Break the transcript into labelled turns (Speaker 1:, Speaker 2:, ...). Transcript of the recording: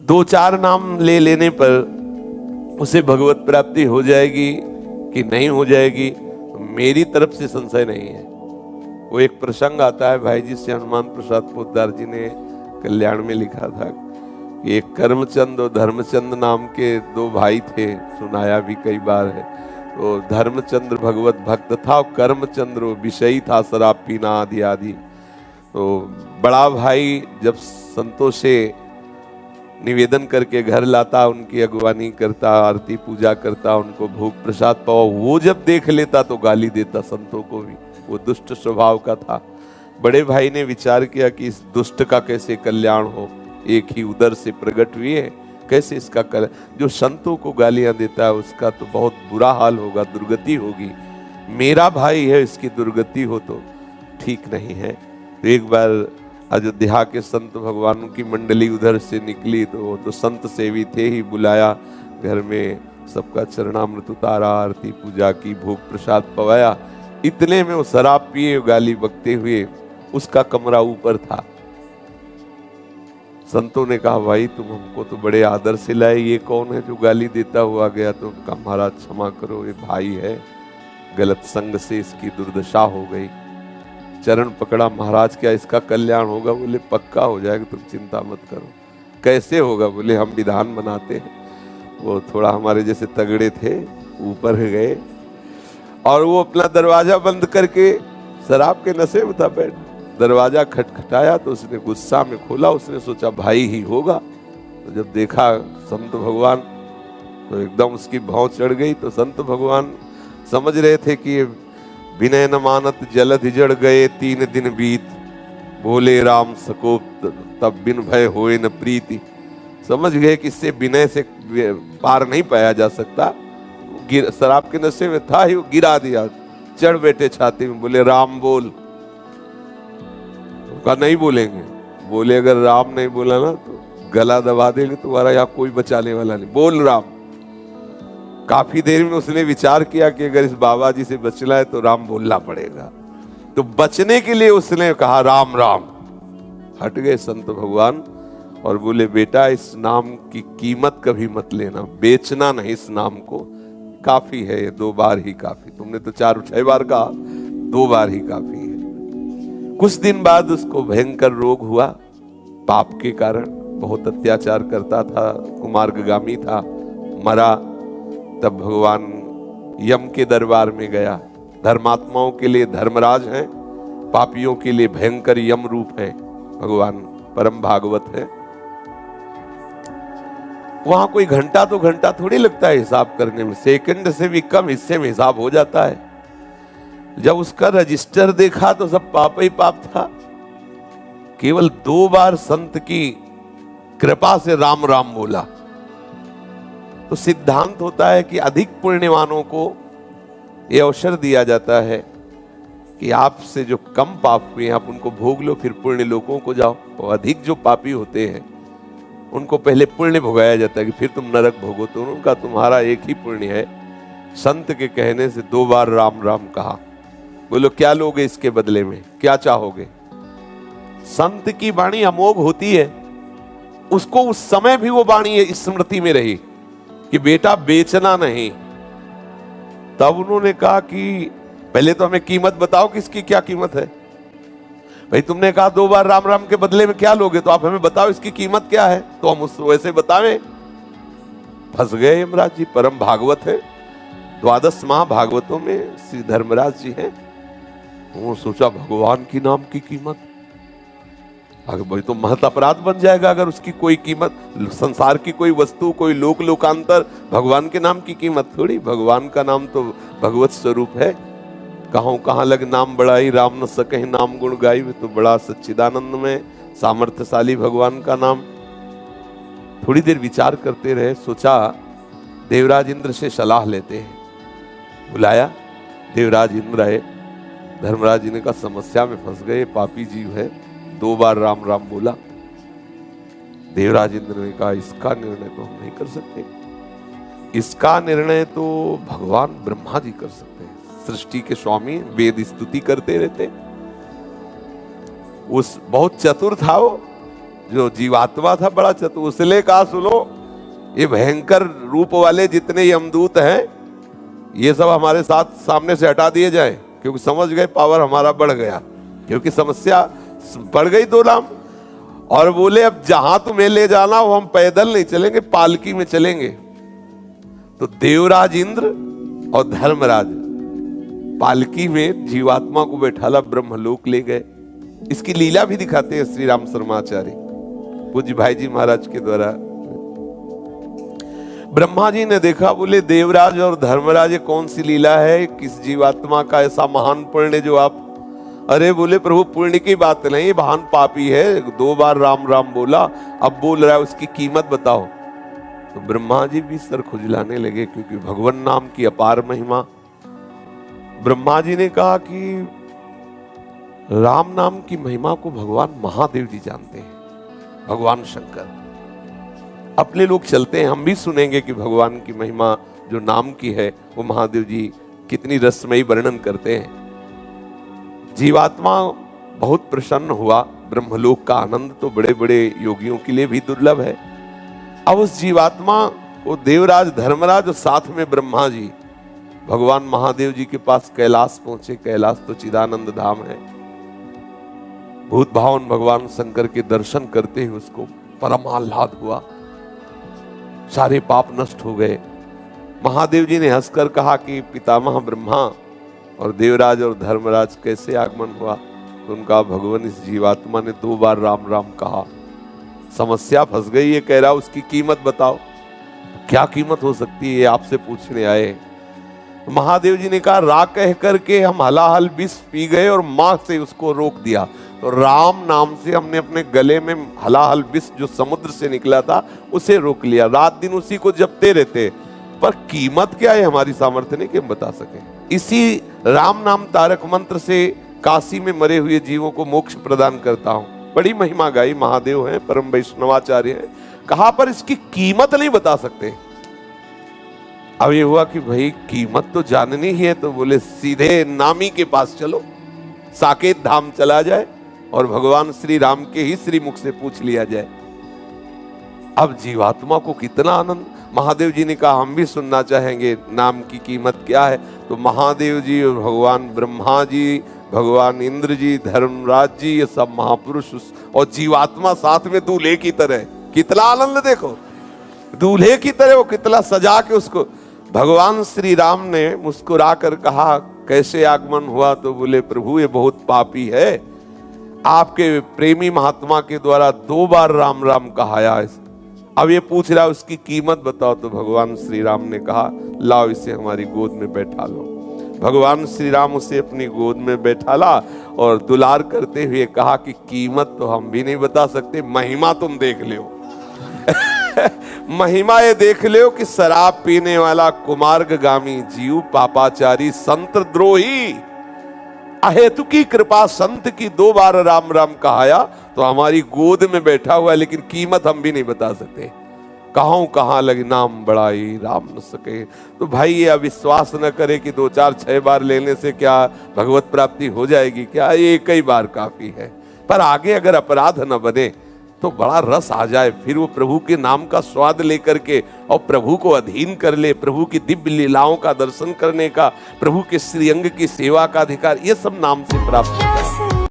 Speaker 1: दो चार नाम ले लेने पर उसे भगवत प्राप्ति हो जाएगी कि नहीं हो जाएगी, मेरी तरफ से संशय नहीं है। वो एक प्रसंग आता है, भाई जी से हनुमान प्रसाद पोद्दार जी ने कल्याण में लिखा था कि एक कर्मचंद और धर्मचंद नाम के दो भाई थे, सुनाया भी कई बार है। तो धर्मचंद्र भगवत भक्त था और कर्मचंद्र विषयी था, शराब पीना आदि आदि। तो बड़ा भाई जब संतों से निवेदन करके घर लाता, उनकी अगवानी करता, आरती पूजा करता, उनको भोग प्रसाद पावा, वो जब देख लेता तो गाली देता संतों को भी। वो दुष्ट स्वभाव का था। बड़े भाई ने विचार किया कि इस दुष्ट का कैसे कल्याण हो, एक ही उदर से प्रकट हुए, कैसे इसका जो संतों को गालियां देता है उसका तो बहुत बुरा हाल होगा, दुर्गति होगी। मेरा भाई है, इसकी दुर्गति हो तो ठीक नहीं है। तो एक बार अयोध्या के संत भगवानों की मंडली उधर से निकली तो संत सेवी थे ही, बुलाया घर में, सबका चरणामृत उतारा, आरती पूजा की, भोग प्रसाद पवाया। इतने में वो शराब पिए गाली बकते हुए, उसका कमरा ऊपर था। संतों ने कहा भाई तुम हमको तो बड़े आदर से लाए, ये कौन है जो गाली देता हुआ गया? तो उनका महाराज क्षमा करो, ये भाई है, गलत संग से इसकी दुर्दशा हो गई। चरण पकड़ा, महाराज क्या इसका कल्याण होगा? बोले पक्का हो जाएगा, तुम चिंता मत करो। कैसे होगा? बोले हम विधान बनाते हैं। वो थोड़ा हमारे जैसे तगड़े थे, ऊपर गए और वो अपना दरवाजा बंद करके शराब के नशे में था बैठ, दरवाजा खटखटाया तो उसने गुस्सा में खोला, उसने सोचा भाई ही होगा। तो जब देखा संत भगवान तो एकदम उसकी भौं चढ़ गई। तो संत भगवान समझ रहे थे कि विनय न मानत जलध जड़ गए 3 दिन बीत, बोले राम सकोप तब बिन भय होए न प्रीति। समझ गए कि इससे विनय से पार नहीं पाया जा सकता। शराब के नशे में था ही, वो गिरा दिया, चढ़ बैठे छाती में, बोले राम बोल। कहा नहीं बोलेंगे। बोले अगर राम नहीं बोला ना तो गला दबा देंगे, तुम्हारा यहाँ कोई बचाने वाला नहीं, बोल राम। काफी देर में उसने विचार किया कि अगर इस बाबा जी से बचना है तो राम बोलना पड़ेगा। तो बचने के लिए उसने कहा राम राम। हट गए संत भगवान और बोले बेटा इस नाम की कीमत कभी मत लेना, बेचना नहीं इस नाम को, काफी है ये, 2 बार ही काफी। तुमने तो 4-6 बार कहा, 2 बार ही काफी है। कुछ दिन बाद उसको भयंकर रोग हुआ, पाप के कारण, बहुत अत्याचार करता था, कुमार्गामी था, मरा। तब भगवान यम के दरबार में गया। धर्मात्माओं के लिए धर्मराज हैं, पापियों के लिए भयंकर यम रूप है भगवान, परम भागवत है। वहां कोई घंटा 2 घंटा थोड़ी लगता है हिसाब करने में, सेकंड से भी कम हिस्से में हिसाब हो जाता है। जब उसका रजिस्टर देखा तो सब पाप ही पाप था। केवल 2 बार संत की कृपा से राम राम बोला। तो सिद्धांत होता है कि अधिक पुण्यवानों को यह अवसर दिया जाता है कि आपसे जो कम पाप हुए आप उनको भोग लो, फिर पुण्य लोगों को जाओ। और अधिक जो पापी होते हैं उनको पहले पुण्य भोगाया जाता है कि फिर तुम नरक भोगो। तो उनका तुम्हारा एक ही पुण्य है। संत के कहने से 2 बार राम राम कहा। बोलो क्या लोगे इसके बदले में, क्या चाहोगे? संत की वाणी अमोघ होती है, उसको उस समय भी वो वाणी स्मृति में रही कि बेटा बेचना नहीं। तब उन्होंने कहा कि पहले तो हमें कीमत बताओ कि इसकी क्या कीमत है। भाई तुमने कहा 2 बार राम राम के बदले में क्या लोगे, तो आप हमें बताओ इसकी कीमत क्या है, तो हम उस वैसे बतावें। फंस गए यमराज जी, परम भागवत है, 12 महाभागवतों में श्री धर्मराज जी हैं। वो सोचा भगवान की नाम की कीमत, अगर भाई तो महत अपराध बन जाएगा अगर उसकी कोई कीमत, संसार की कोई वस्तु, कोई लोक लोकांतर, भगवान के नाम की कीमत थोड़ी। भगवान का नाम तो भगवत स्वरूप है। कहां कहां लग नाम बड़ाई, राम न सके नाम गुण गाई। तो बड़ा सच्चिदानंद में सामर्थ्यशाली भगवान का नाम। थोड़ी देर विचार करते रहे, सोचा देवराज इंद्र से सलाह लेते हैं। बुलाया, देवराज इंद्र आए। धर्मराज जी ने कहा समस्या में फंस गए, पापी जीव है, 2 बार राम राम बोला। देवराज इंद्र ने कहा इसका निर्णय तो हम नहीं कर सकते, इसका निर्णय तो भगवान ब्रह्मा जी कर सकते हैं, सृष्टि के स्वामी, वेद स्तुति करते रहते। उस बहुत चतुर था वो, जो जीवात्मा था बड़ा चतुर, उसने कहा सुनो, ये भयंकर रूप वाले जितने यमदूत हैं ये सब हमारे साथ सामने से हटा दिए जाएं, क्योंकि समझ गए पावर हमारा बढ़ गया, क्योंकि समस्या बढ़ गई 2 नाम। और बोले अब जहां तुम्हें ले जाना हो हम पैदल नहीं चलेंगे, पालकी में चलेंगे। तो देवराज इंद्र और धर्मराज पालकी में जीवात्मा को बैठाला ब्रह्मलोक ले गए। इसकी लीला भी दिखाते हैं श्री राम शर्माचार्य पूज्य भाई जी महाराज के द्वारा। ब्रह्मा जी ने देखा, बोले देवराज और धर्मराज ये कौन सी लीला है, किस जीवात्मा का ऐसा महान पुण्य जो आप, अरे बोले प्रभु पुण्य की बात नहीं, महान पापी है, 2 बार राम राम बोला, अब बोल रहा है, उसकी कीमत बताओ। तो ब्रह्मा जी भी सर खुजलाने लगे, क्योंकि भगवान नाम की अपार महिमा। ब्रह्मा जी ने कहा कि राम नाम की महिमा को भगवान महादेव जी जानते हैं, भगवान शंकर। अपने लोग चलते हैं, हम भी सुनेंगे कि भगवान की महिमा जो नाम की है वो महादेव जी कितनी रसमयी वर्णन करते हैं। जीवात्मा बहुत प्रसन्न हुआ, ब्रह्मलोक का आनंद तो बड़े बड़े योगियों के लिए भी दुर्लभ है। अब उस जीवात्मा को देवराज धर्मराज और साथ में ब्रह्मा जी भगवान महादेव जी के पास कैलाश पहुंचे। कैलाश तो चिदानंद धाम है। भूत भावन भगवान शंकर के दर्शन करते ही उसको परम आह्लाद हुआ, सारे पाप नष्ट हो गए। महादेव जी ने हंसकर कहा कि पितामह ब्रह्मा और देवराज और धर्मराज कैसे आगमन हुआ। तो उनका भगवान इस जीवात्मा ने 2 बार राम राम कहा, समस्या फंस गई, ये कह रहा उसकी कीमत बताओ। क्या कीमत हो सकती है आपसे पूछने आए। महादेव जी ने कहा रा कह करके हम हलाहल विष पी गए और मां से उसको रोक दिया। तो राम नाम से हमने अपने गले में हलाहल विष जो समुद्र से निकला था उसे रोक लिया, रात दिन उसी को जपते रहते। पर कीमत क्या है हमारी सामर्थ्य नहीं कि हम बता सके। इसी राम नाम तारक मंत्र से काशी में मरे हुए जीवों को मोक्ष प्रदान करता हूं। बड़ी महिमा गाई, महादेव हैं, परम वैष्णवाचार्य हैं, कहा पर इसकी कीमत नहीं बता सकते। अब ये हुआ कि भाई कीमत तो जाननी ही है, तो बोले सीधे नामी के पास चलो, साकेत धाम चला जाए और भगवान श्री राम के ही श्री मुख से पूछ लिया जाए। अब जीवात्मा को कितना आनंद। महादेव जी ने कहा हम भी सुनना चाहेंगे नाम की कीमत क्या है। तो महादेव जी और भगवान ब्रह्मा जी, भगवान इंद्र जी, धर्मराज जी, ये सब महापुरुष और जीवात्मा साथ में दूल्हे की तरह, कितना आनंद देखो, दूल्हे की तरह वो कितना सजा के उसको। भगवान श्री राम ने मुस्कुरा कर कहा कैसे आगमन हुआ। तो बोले प्रभु ये बहुत पापी है, आपके प्रेमी महात्मा के द्वारा 2 बार राम राम कहाया। अब ये पूछ रहा उसकी कीमत बताओ। तो भगवान श्री राम ने कहा लाओ इसे हमारी गोद में बैठा लो। भगवान श्री राम उसे अपनी गोद में बैठाला और दुलार करते हुए कहा कि कीमत तो हम भी नहीं बता सकते, महिमा तुम देख लो। महिमा ये देख लो कि शराब पीने वाला कुमार्गामी जीव, पापाचारी, संत द्रोही, अहेतु की कृपा संत की 2 बार राम राम कहाया तो हमारी गोद में बैठा हुआ है, लेकिन कीमत हम भी नहीं बता सकते। कहां लगे नाम बड़ाई राम न सके। तो भाई ये अविश्वास न करे कि 2 4 6 बार लेने से क्या भगवत प्राप्ति हो जाएगी, क्या ये कई बार काफी है। पर आगे अगर अपराध न बने तो बड़ा रस आ जाए, फिर वो प्रभु के नाम का स्वाद लेकर के और प्रभु को अधीन कर ले, प्रभु की दिव्य लीलाओं का दर्शन करने का, प्रभु के श्रीअंग की सेवा का अधिकार, ये सब नाम से प्राप्त होता है।